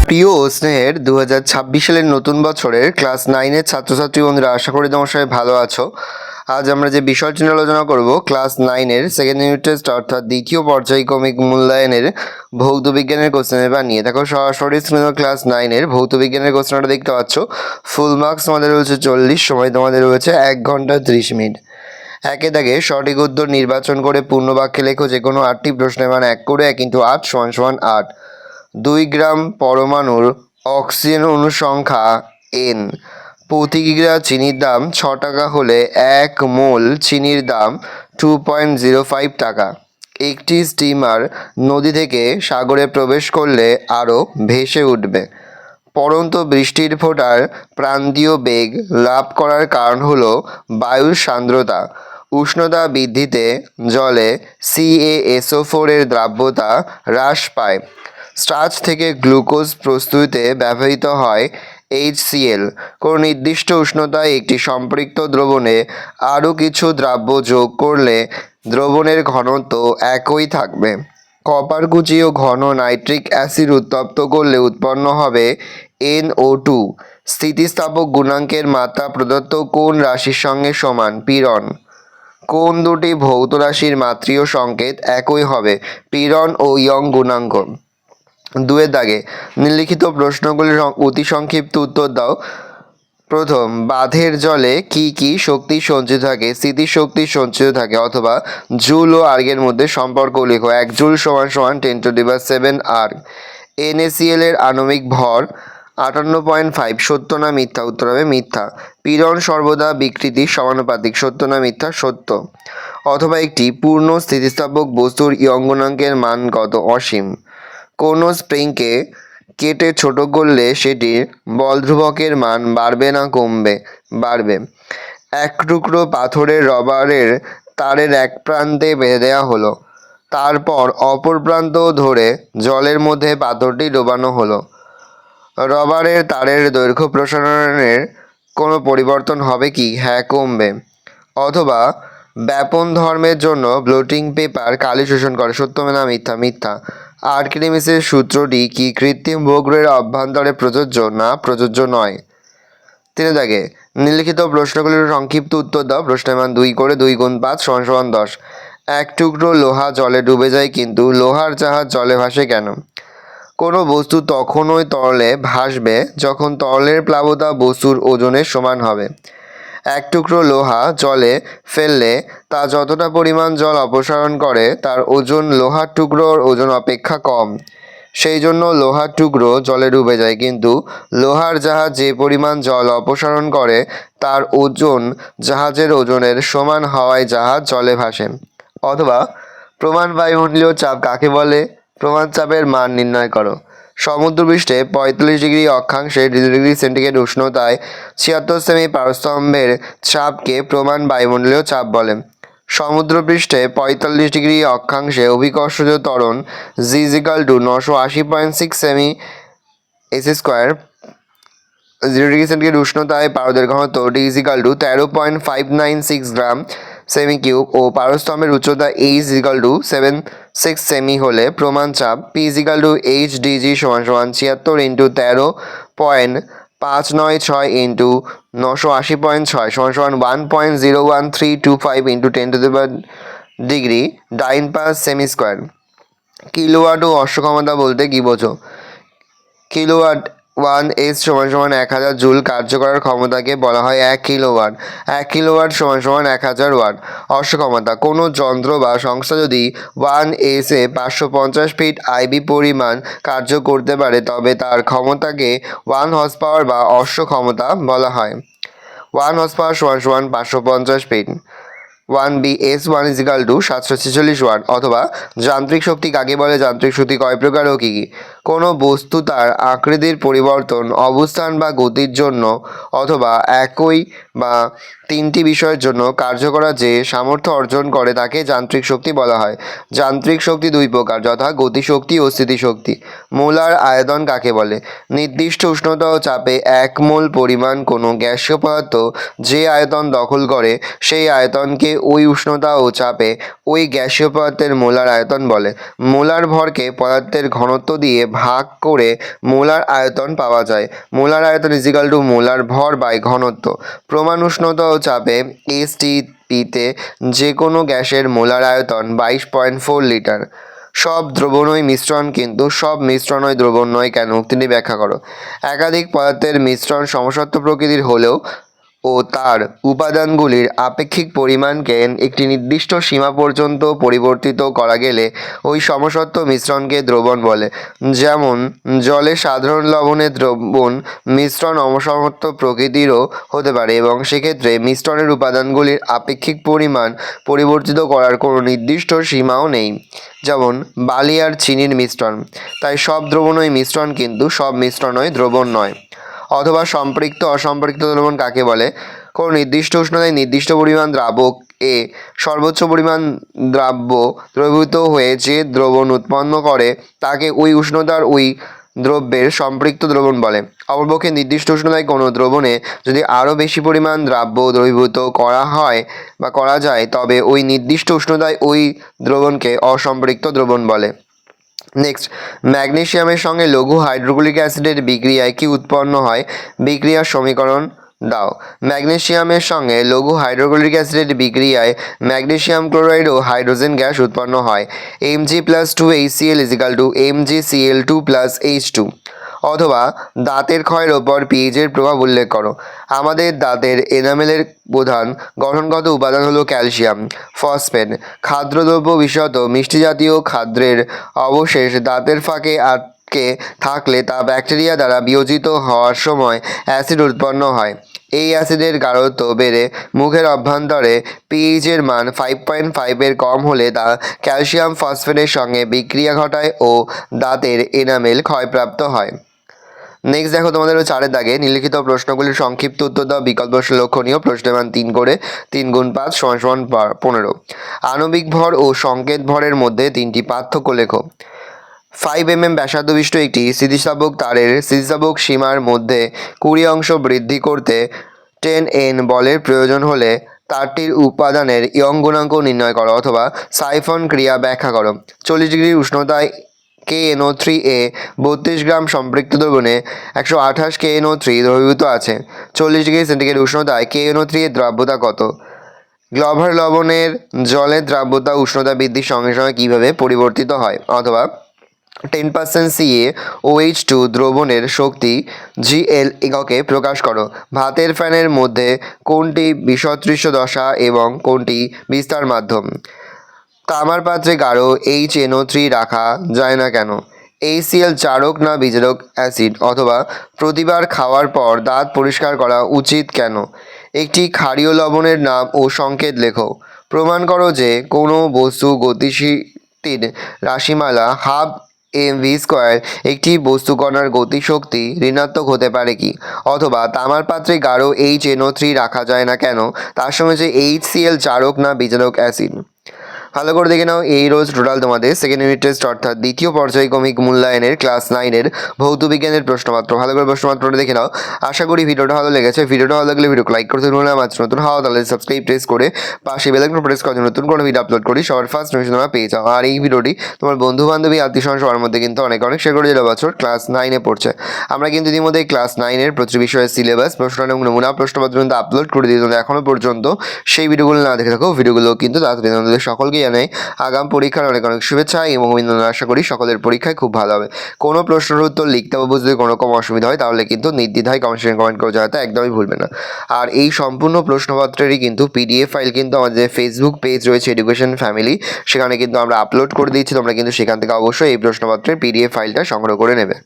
প্রিয় ও স্নেহের 2026 সালের নতুন বছরের ক্লাস 9-এর ছাত্রছাত্রী বন্ধুরা, আশা করি তোমার সবাই ভালো আছো। আজ আমরা যে বিষয়টি নিয়ে আলোচনা করব, ক্লাস 9-এর সেকেন্ড ইউনিট টেস্ট অর্থাৎ দ্বিতীয় পর্যায়ক্রমিক মূল্যায়নের ভৌত বিজ্ঞানের কোশ্চেন পেপার নিয়ে। দেখো, সরাসরি স্ক্রিনে ক্লাস 9-এর ভৌত বিজ্ঞানের কোশ্চেনটা দেখতে পাচ্ছ। ফুল মার্কস তোমাদের রয়েছে 40, সময় তোমাদের রয়েছে 1 ঘন্টা 30 মিনিট। একে দাগে সঠিক উত্তর নির্বাচন করে পূর্ণ বাক্যে লেখো যে কোনো 8টি প্রশ্নের মান 1 করে 1 × 8 = 8। 2 গ্রাম পরমাণুর অক্সিজেন অণু সংখ্যা n। প্রতি কিগ্রা চিনির দাম 6 টাকা হলে 1 মোল চিনির দাম 2.05 টাকা। একটি স্টিমার নদী থেকে সাগরে প্রবেশ করলে আরও ভেসে উঠবে। পড়ন্ত বৃষ্টির ফোঁটার প্রান্তীয় বেগ লাভ করার কারণ হলো বায়ুর সান্দ্রতা। উষ্ণতা বৃদ্ধিতে জলে CaSO4 এর দ্রাব্যতা হ্রাস পায়। স্টার্চ থেকে গ্লুকোজ প্রস্তুতিতে ব্যবহৃত হয় HCl। কোনো নির্দিষ্ট উষ্ণতায় একটি সম্পৃক্ত দ্রবণে আরও কিছু দ্রাব্য যোগ করলে দ্রবণের ঘনত্ব একই থাকবে। কপার কুচিও ঘন নাইট্রিক অ্যাসিড উত্তপ্ত করলে উৎপন্ন হবে NO2। স্থিতিস্থাপক গুণাঙ্কের মাত্রা প্রদত্ত কোন রাশির সঙ্গে সমান? পীড়ন। কোন দুটি ভৌত রাশির মাত্রীয় সংকেত একই হবে? পীড়ন ও ইয়ং গুণাঙ্ক। 2-এর দাগে নিম্নলিখিত প্রশ্নগুলির অতি সংক্ষিপ্ত উত্তর দাও। প্রথম, বাঁধের জলে কি কি শক্তি সঞ্চিত থাকে? স্থিতিশক্তি সঞ্চিত থাকে। অথবা জুল ও আর্গের মধ্যে সম্পর্ক লেখো। 1 জুল = 10⁻7 আর্গ। NaCl এর আণবিক ভর 58.5। সত্য না মিথ্যা? উত্তর হবে মিথ্যা। পীড়ন সর্বদা বিকৃতির সমানুপাতিক। সত্য না মিথ্যা? সত্য। অথবা একটি পূর্ণ স্থিতিস্থাপক বস্তুর ইয়ং গুণাঙ্কের মান কত? অসীম। কোনো স্প্রিংকে কেটে ছোট করলে সেটির বল ধ্রুবকের মান বাড়বে না কমবে? বাড়বে। এক টুকরো পাথরের রবারের তারের এক প্রান্তে বেঁধে দেওয়া হলো, তারপর অপর প্রান্ত ধরে জলের মধ্যে পাথরটি ডোবানো হলো। রবারের তারের দৈর্ঘ্য প্রসারণের কোনো পরিবর্তন হবে কি? হ্যাঁ, কমবে। অথবা ব্যাপন ধর্মের জন্য ব্লটিং পেপার কালি শোষণ করে। সত্য না মিথ্যা? মিথ্যা। আর্কিমিডিসের সূত্রটি কি কৃত্রিম উপগ্রহের অভ্যন্তরে প্রযোজ্য? না, প্রযোজ্য নয়। 3 দাগে নিম্নলিখিত প্রশ্নগুলির সংক্ষিপ্ত উত্তর দাও। প্রশ্নের মান 2 করে 2 × 5 = 10। এক টুকরো লোহা জলে ডুবে যায়, কিন্তু লোহার জাহাজ জলে ভাসে কেন? কোনো বস্তু তখনই তরলে ভাসবে যখন তরলের প্লাবতা বস্তুর ওজনের সমান হবে। এক টুকরো লোহা জলে ফেললে তা যতটা পরিমাণ জল অপসারণ করে তার ওজন লোহার টুকরোর ওজন অপেক্ষা কম। সেই জন্য লোহার টুকরো জলে ডুবে যায়, কিন্তু লোহার জাহাজ যে পরিমাণ জল অপসারণ করে তার ওজন জাহাজের ওজনের সমান হওয়ায় জাহাজ জলে ভাসে। অথবা প্রমাণ বায়ুমণ্ডলীয় চাপ কাকে বলে? প্রমাণ চাপের মান নির্ণয় করো। সমুদ্রপৃষ্ঠে 45 ডিগ্রি অক্ষাংশে 2 ডিগ্রি সেন্টিগ্রেড উষ্ণতায় 76 সেমি পারস্তম্ভের চাপকে প্রমাণ বায়ুমণ্ডলীয় চাপ বলে। সমুদ্রপৃষ্ঠে 45 ডিগ্রি অক্ষাংশে অভিকর্ষজ ত্বরণ G = 980.6 সেমি s²। 0 ডিগ্রি সেন্টিগ্রেড উষ্ণতায় পারদের ঘনত্ব D = 13.596 গ্রাম সেমি কিউব ও পারস্তম্ভের উচ্চতা H = 76 সেমি হলে প্রমাণ চাপ P = HDG = 76 × 13.596 × 980.6 = 1.01325 × 10⁻³ ডাইন/সেমি²। কিলোওয়াট ও অশ্ব ক্ষমতা বলতে কী বোঝো? Kilowatt 1s = 1000 joule. কার্য করার ক্ষমতাকে বলা হয় 1 কিলোওয়াট। 1 kilowatt = 1000 watt. অশ্ব ক্ষমতা কোনো যন্ত্র বা সংস্থা যদি 1s এ 550 ফিট IB পরিমাণ কার্য করতে পারে তবে তার ক্ষমতাকে 1 হর্স পাওয়ার বা অশ্ব ক্ষমতা বলা হয়। 1 horse power = 550 fit. 1bs1 = 746 watt. অথবা যান্ত্রিক শক্তি কাকে বলে? যান্ত্রিক শক্তি কয় প্রকার ও কী কী? কোনো বস্তু তার আকৃতির পরিবর্তন, অবস্থান বা গতির জন্য অথবা একই বা তিনটি বিষয়ের জন্য কার্য করা যে সামর্থ্য অর্জন করে তাকে যান্ত্রিক শক্তি বলা হয়। যান্ত্রিক শক্তি 2 প্রকার, যথা গতিশক্তি ও স্থিতিশক্তি। মোলার আয়তন কাকে বলে? নির্দিষ্ট উষ্ণতা ও চাপে 1 মোল পরিমাণ কোনো গ্যাসীয় পদার্থ যে আয়তন দখল করে সেই আয়তনকে ওই উষ্ণতা ও চাপে ওই গ্যাসীয় পদার্থের মোলার আয়তন বলে। মোলার ভরকে পদার্থের ঘনত্ব দিয়ে ভাগ করে মোলার আয়তন পাওয়া যায়। মোলার আয়তন ইজিক্যাল টু মোলার ভর বাই ঘনত্ব। প্রমাণ উষ্ণতা ও চাপে এসটিপিতে যে কোনো গ্যাসের মোলার আয়তন 22.4 লিটার। সব দ্রবণই মিশ্রণ, কিন্তু সব মিশ্রণই দ্রবণ নয় কেন, তিনি ব্যাখ্যা করো। একাধিক পদার্থের মিশ্রণ সমসত্ব প্রকৃতির হলেও ও তার উপাদানগুলির আপেক্ষিক পরিমাণকে একটি নির্দিষ্ট সীমা পর্যন্ত পরিবর্তিত করা গেলে ওই সমসত্ব মিশ্রণকে দ্রবণ বলে। যেমন জলে সাধারণ লবণের দ্রবণ মিশ্রণ অসমসত্ব প্রকৃতিরও হতে পারে এবং সেক্ষেত্রে মিশ্রণের উপাদানগুলির আপেক্ষিক পরিমাণ পরিবর্তিত করার কোনো নির্দিষ্ট সীমাও নেই, যেমন বালি আর চিনির মিশ্রণ। তাই সব দ্রবণই মিশ্রণ, কিন্তু সব মিশ্রণই দ্রবণ নয়। অথবা সম্পৃক্ত অসম্পৃক্ত দ্রবণ কাকে বলে? কোনো নির্দিষ্ট উষ্ণতায় নির্দিষ্ট পরিমাণ দ্রাবক এ সর্বোচ্চ পরিমাণ দ্রাব্য দ্রবীভূত হয়ে যে দ্রবণ উৎপন্ন করে তাকে ওই উষ্ণতার ওই দ্রব্যের সম্পৃক্ত দ্রবণ বলে। অপরপক্ষে নির্দিষ্ট উষ্ণতায় কোনো দ্রবণে যদি আরও বেশি পরিমাণ দ্রাব্য দ্রবীভূত করা হয় বা করা যায় তবে ওই নির্দিষ্ট উষ্ণতায় ওই দ্রবণকে অসম্পৃক্ত দ্রবণ বলে। নেক্সট, ম্যাগনেসিয়ামের সঙ্গে লঘু হাইড্রোক্লোরিক অ্যাসিডের বিক্রিয়ায় কি উৎপন্ন হয়? বিক্রিয়ার সমীকরণ দাও। ম্যাগনেসিয়ামের সঙ্গে লঘু হাইড্রোক্লোরিক অ্যাসিডের বিক্রিয়ায় ম্যাগনেসিয়াম ক্লোরাইড ও হাইড্রোজেন গ্যাস উৎপন্ন হয়। Mg+2HCl = MgCl2+H2। অথবা দাঁতের ক্ষয়ের ওপর পিএইচের প্রভাব উল্লেখ করো। আমাদের দাঁতের এনামেলের প্রধান গঠনগত উপাদান হলো ক্যালসিয়াম, ফসফেট। খাদ্যদ্রব্য বিশেষত মিষ্টি জাতীয় খাদ্যের অবশেষ দাঁতের ফাঁকে আটকে থাকলে তা ব্যাকটেরিয়া দ্বারা বিয়োজিত হওয়ার সময় অ্যাসিড উৎপন্ন হয়। এই অ্যাসিডের গাঢ়ত্ব বেড়ে মুখের অভ্যন্তরে পিএইচের মান 5.5 কম হলে তা ক্যালসিয়াম ফসফেটের সঙ্গে বিক্রিয়া ঘটায় ও দাঁতের এনামেল ক্ষয়প্রাপ্ত হয়। নেক্সট দেখো, তোমাদের 4 দাগে নিম্নলিখিত প্রশ্নগুলির সংক্ষিপ্ত উত্তর দাও। বিকল্প লক্ষণীয়। প্রশ্নের মান 3 করে। 3 × 5 = 15। আণবিক ভর ও সংকেত ভরের মধ্যে 3টি পার্থক্য লেখো। 5 mm ব্যাসার্ধ বিশিষ্ট একটি স্থিতিস্থাপক তারের স্থিতিস্থাপক সীমার মধ্যে 20 অংশ বৃদ্ধি করতে 10 N বলের প্রয়োজন হলে তারটির উপাদানের ইয়ং গুণাঙ্ক নির্ণয় করো। অথবা সাইফন ক্রিয়া ব্যাখ্যা করো। 40 ডিগ্রি উষ্ণতায় KNO3 32 গ্রাম সম্পৃক্ত দ্রবণে 128 KNO3 দ্রবীভূত আছে। 40 ডিগ্রি সেন্টিগ্রেড উষ্ণতায় KNO3 এর দ্রাব্যতা কত? গ্লোভার লবণের জলের দ্রাব্যতা উষ্ণতা বৃদ্ধির সঙ্গে সঙ্গে কীভাবে পরিবর্তিত হয়? অথবা 10% CaOH2 দ্রবণের শক্তি GL এককে প্রকাশ করো। ভাতের ফ্যানের মধ্যে কোনটি বিসদৃশ্য দশা এবং কোনটি বিস্তার মাধ্যম? তামার পাত্রে গাঢ় HNO3 রাখা যায় না কেন? HCl চারক না বিজারক অ্যাসিড? অথবা প্রতিবার খাওয়ার পর দাঁত পরিষ্কার করা উচিত কেন? একটি ক্ষারীয় লবণের নাম ও সংকেত লেখো। প্রমাণ করো যে কোনো বস্তু গতিশক্তির রাশিমালা হাফ mv² একটি বস্তুকণার গতিশক্তি ঋণাত্মক হতে পারে কি? অথবা তামার পাত্রে গাঢ় HNO3 রাখা যায় না কেন? তার সঙ্গে যে HCl চারক না বিজারক অ্যাসিড? ভালো করে দেখে নাও। এই রোজ টোটাল তোমাদের সেকেন্ড ইউনিট টেস্ট অর্থাৎ দ্বিতীয় পর্যায়ক্রমিক মূল্যায়নের ক্লাস 9-এর ভৌত বিজ্ঞানের প্রশ্নপত্র। ভালো করে প্রশ্নপত্রটা দেখে নাও। আশা করি ভিডিওটা ভালো লেগেছে। ভিডিওটা ভালো লাগলে ভিডিওকে লাইক করতে ভুলো না। মাত্র নতুন হওয়া তাহলে সাবস্ক্রাইব প্রেস করে পাশে বেল আইকন প্রেস করে নতুন কোনো ভিডিও আপলোড করি সবার ফার্স্ট নোটিফিকেশন তোমরা পেয়ে যাও। আর এই ভিডিওটি তোমার বন্ধু বান্ধবী আত্মীয়স্বজন সবার মধ্যে কিন্তু অনেক শেয়ার করে যেটা বছর ক্লাস 9-এ পড়ছে। আমরা কিন্তু ইতিমধ্যে ক্লাস 9-এর প্রতি বিষয়ের সিলেবাস প্রশ্ন এবং নমুনা প্রশ্নপত্র কিন্তু আপলোড করে দিই। তোমরা এখনও পর্যন্ত সেই ভিডিওগুলো না দেখে থাকো, ভিডিওগুলো কিন্তু তাড়াতাড়ি তোমাদের সকলকে জানাই আগাম পরীক্ষার অনেক শুভেচ্ছা এবং অভিনন্দন। আশা করি সকলের পরীক্ষায় খুব ভালো হবে। কোনো প্রশ্নের উত্তর লিখতে বা বুঝতে কোনো রকম অসুবিধা হয় তাহলে কিন্তু নির্দ্বিধায় কমেন্ট করে জানাতে একদমই ভুলবে না। আর এই সম্পূর্ণ প্রশ্নপত্রেরই কিন্তু PDF ফাইল কিন্তু আমাদের ফেসবুক পেজ রয়েছে এডুকেশন ফ্যামিলি, সেখানে কিন্তু আমরা আপলোড করে দিচ্ছি। তোমরা কিন্তু সেখান থেকে অবশ্যই এই প্রশ্নপত্রের PDF ফাইলটা সংগ্রহ করে নেবে।